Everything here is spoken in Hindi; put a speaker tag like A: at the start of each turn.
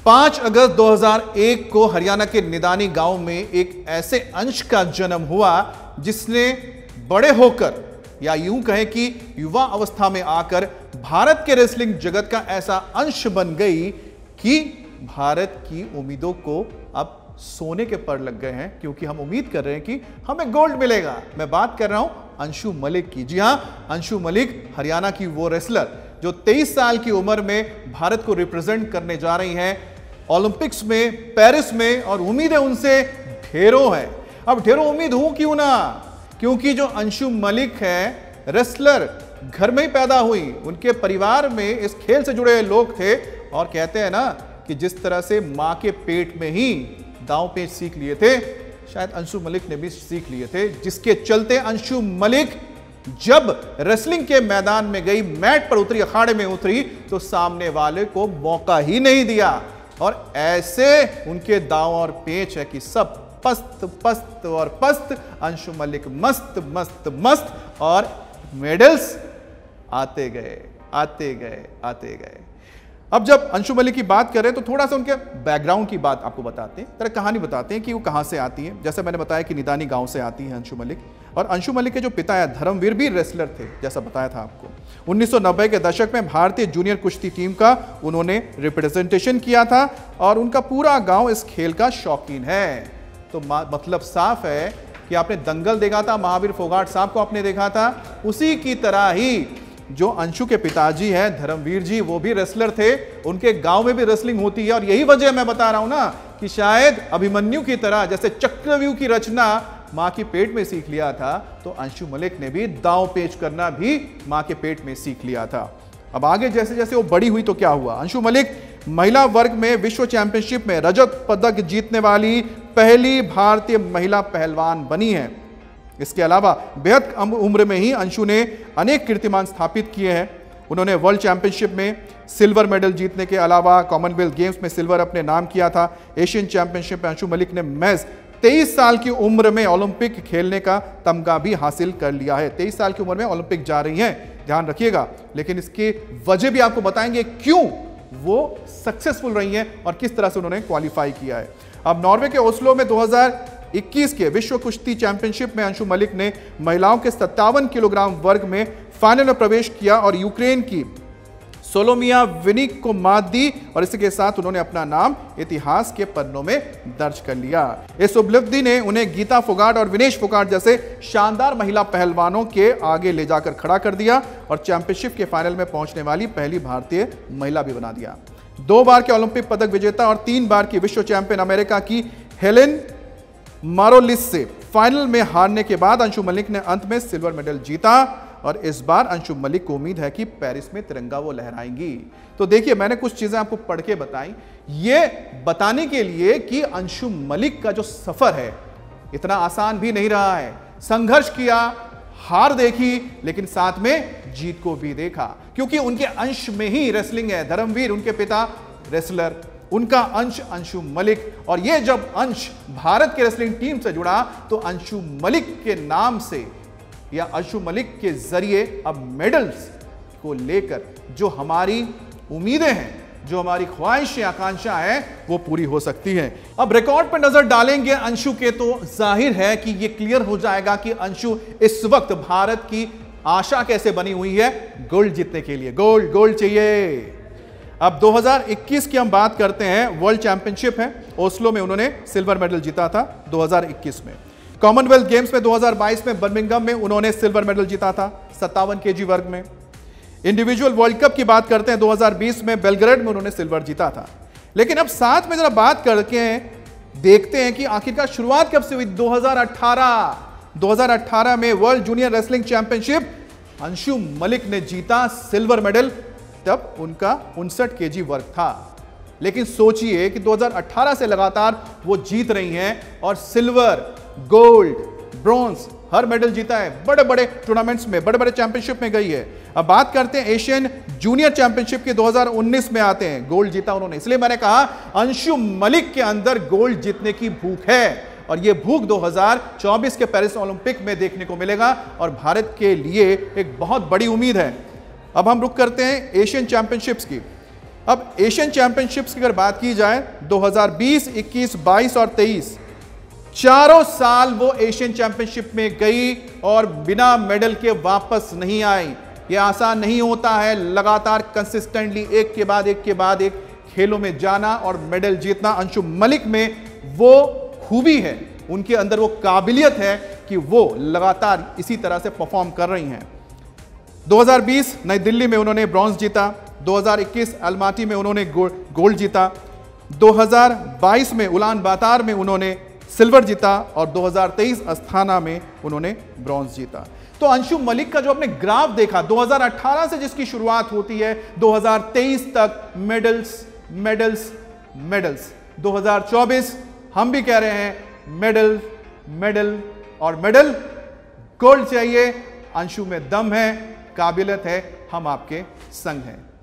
A: 5 अगस्त 2001 को हरियाणा के निदानी गांव में एक ऐसे अंश का जन्म हुआ जिसने बड़े होकर या यूं कहें कि युवा अवस्था में आकर भारत के रेसलिंग जगत का ऐसा अंश बन गई कि भारत की उम्मीदों को अब सोने के पर लग गए हैं, क्योंकि हम उम्मीद कर रहे हैं कि हमें गोल्ड मिलेगा। मैं बात कर रहा हूं अंशु मलिक की। जी हां, अंशु मलिक हरियाणा की वो रेसलर जो 23 साल की उम्र में भारत को रिप्रेजेंट करने जा रही हैं ओलंपिक्स में, पेरिस में, और उम्मीदें उनसे ढेरों हैं। अब ढेरों उम्मीद हूं क्यों ना, क्योंकि जो अंशु मलिक है रेसलर घर में ही पैदा हुई, उनके परिवार में इस खेल से जुड़े लोग थे, और कहते हैं ना कि जिस तरह से मां के पेट में ही दांव पेच सीख लिए थे, शायद अंशु मलिक ने भी सीख लिए थे, जिसके चलते अंशु मलिक जब रेसलिंग के मैदान में गई, मैट पर उतरी, अखाड़े में उतरी, तो सामने वाले को मौका ही नहीं दिया, और ऐसे उनके दांव और पेच है कि सब पस्त पस्त और पस्त। अंशु मलिक मस्त मस्त मस्त, और मेडल्स आते गए आते गए आते गए। अब जब अंशु मलिक की बात करें तो थोड़ा सा उनके बैकग्राउंड की बात आपको बताते हैं, तरह कहानी बताते हैं कि वो कहां से आती है। जैसे मैंने बताया कि निदानी गांव से आती है अंशु मलिक, और अंशु मलिक के जो पिता है धर्मवीर भी रेसलर थे, जैसा बताया था आपको। 1990 के दशक में भारतीय जूनियर कुश्ती टीम का उन्होंने रिप्रेजेंटेशन किया था, और उनका पूरा गांव इस खेल का शौकीन है। तो मतलब साफ है कि आपने दंगल देखा था, महावीर फोगाट साहब को आपने देखा था, उसी की तरह ही जो अंशु के पिताजी हैं धर्मवीर जी, वो भी रेसलर थे, उनके गांव में भी रेसलिंग होती है। और यही वजह मैं बता रहा हूं ना कि शायद अभिमन्यु की तरह जैसे चक्रव्यूह की रचना मां के पेट में सीख लिया था, तो अंशु मलिक ने भी दांव पेच करना भी मां के पेट में सीख लिया था। अब आगे जैसे जैसे वो बड़ी हुई तो क्या हुआ, अंशु मलिक महिला वर्ग में विश्व चैंपियनशिप में रजत पदक जीतने वाली पहली भारतीय महिला पहलवान बनी है। इसके अलावा बेहद कम उम्र में ही अंशु ने अनेक कीर्तिमान स्थापित किए हैं। उन्होंने वर्ल्ड चैंपियनशिप में सिल्वर मेडल जीतने के अलावा कॉमनवेल्थ गेम्स में सिल्वर अपने नाम किया था। एशियन चैंपियनशिप में अंशु मलिक ने महज 23 साल की उम्र में ओलंपिक खेलने का तमगा भी हासिल कर लिया है। 23 साल की उम्र में ओलंपिक जा रही हैं, ध्यान रखिएगा। लेकिन इसकी वजह भी आपको बताएंगे क्यों वो सक्सेसफुल रही हैं और किस तरह से उन्होंने क्वालिफाई किया है। अब नॉर्वे के ओस्लो में 2021 के विश्व कुश्ती चैंपियनशिप में अंशु मलिक ने महिलाओं के 57 किलोग्राम वर्ग में फाइनल में प्रवेश किया और यूक्रेन की सोलोमिया विनिक को मात दी, और इसी के साथ उन्होंने अपना नाम इतिहास के पन्नों में दर्ज कर लिया। इस उपलब्धि ने उन्हें गीता फोगाट और विनेश फोगाट जैसे शानदार महिला पहलवानों के आगे ले जाकर खड़ा कर दिया, और चैंपियनशिप के फाइनल में पहुंचने वाली पहली भारतीय महिला भी बना दिया। 2 बार के ओलंपिक पदक विजेता और 3 बार की विश्व चैंपियन अमेरिका की हेलेन मारोलिस से फाइनल में हारने के बाद अंशु मलिक ने अंत में सिल्वर मेडल जीता, और इस बार अंशु मलिक को उम्मीद है कि पेरिस में तिरंगा वो लहराएंगी। तो देखिए, मैंने कुछ चीजें आपको पढ़ के बताई, ये बताने के लिए कि अंशु मलिक का जो सफर है इतना आसान भी नहीं रहा है। संघर्ष किया, हार देखी, लेकिन साथ में जीत को भी देखा, क्योंकि उनके अंश में ही रेसलिंग है। धर्मवीर उनके पिता रेसलर, उनका अंश अंशु मलिक, और ये जब अंश भारत के रेसलिंग टीम से जुड़ा तो अंशु मलिक के नाम से या अंशु मलिक के जरिए अब मेडल्स को लेकर जो हमारी उम्मीदें हैं, जो हमारी ख्वाहिशें, आकांक्षा है, वो पूरी हो सकती हैं। अब रिकॉर्ड पर नजर डालेंगे अंशु के तो जाहिर है कि ये क्लियर हो जाएगा कि अंशु इस वक्त भारत की आशा कैसे बनी हुई है गोल्ड जीतने के लिए। गोल्ड गोल्ड चाहिए। अब 2021 की हम बात करते हैं, वर्ल्ड चैंपियनशिप है, ओस्लो में उन्होंने सिल्वर मेडल जीता था 2021 में। कॉमनवेल्थ गेम्स में 2022 में बर्मिंघम में उन्होंने सिल्वर मेडल जीता था 57 केजी वर्ग में। इंडिविजुअल वर्ल्ड कप की बात करते हैं, 2020 में बेलग्रेड में उन्होंने सिल्वर जीता था। लेकिन अब साथ में जरा बात करके देखते हैं कि आखिरकार शुरुआत कब से हुई। 2018 में world junior wrestling championship Anshu Malik ने जीता सिल्वर मेडल, तब उनका 59 केजी वर्ग था। लेकिन सोचिए कि 2018 से लगातार वो जीत रही हैं और सिल्वर, गोल्ड, ब्रॉन्ज हर मेडल जीता है। बड़े बड़े टूर्नामेंट्स में, बड़े बड़े चैंपियनशिप में गई है। अब बात करते हैं एशियन जूनियर चैंपियनशिप के 2019 में आते हैं, गोल्ड जीता उन्होंने। इसलिए मैंने कहा अंशु मलिक के अंदर गोल्ड जीतने की भूख है, और यह भूख 2024 के पेरिस ओलंपिक में देखने को मिलेगा, और भारत के लिए एक बहुत बड़ी उम्मीद है। अब हम रुक करते हैं एशियन चैंपियनशिप्स की। अब एशियन चैंपियनशिप्स की अगर बात की जाए 2020, 21, 22 और 23 चारों साल वो एशियन चैंपियनशिप में गई और बिना मेडल के वापस नहीं आई। ये आसान नहीं होता है लगातार कंसिस्टेंटली एक के बाद एक खेलों में जाना और मेडल जीतना। अंशु मलिक में वो खूबी है, उनके अंदर वो काबिलियत है कि वो लगातार इसी तरह से परफॉर्म कर रही हैं। 2020 नई दिल्ली में उन्होंने ब्रॉन्ज जीता, 2021 अलमाटी में उन्होंने गोल्ड जीता, 2022 में उलान बातार में उन्होंने सिल्वर जीता और 2023 अस्थाना में उन्होंने ब्रॉन्ज जीता। तो अंशु मलिक का जो आपने ग्राफ देखा 2018 से जिसकी शुरुआत होती है 2023 तक मेडल्स मेडल्स मेडल्स, 2024 हम भी कह रहे हैं मेडल मेडल और मेडल। गोल्ड चाहिए, अंशु में दम है, काबिलियत है, हम आपके संग हैं।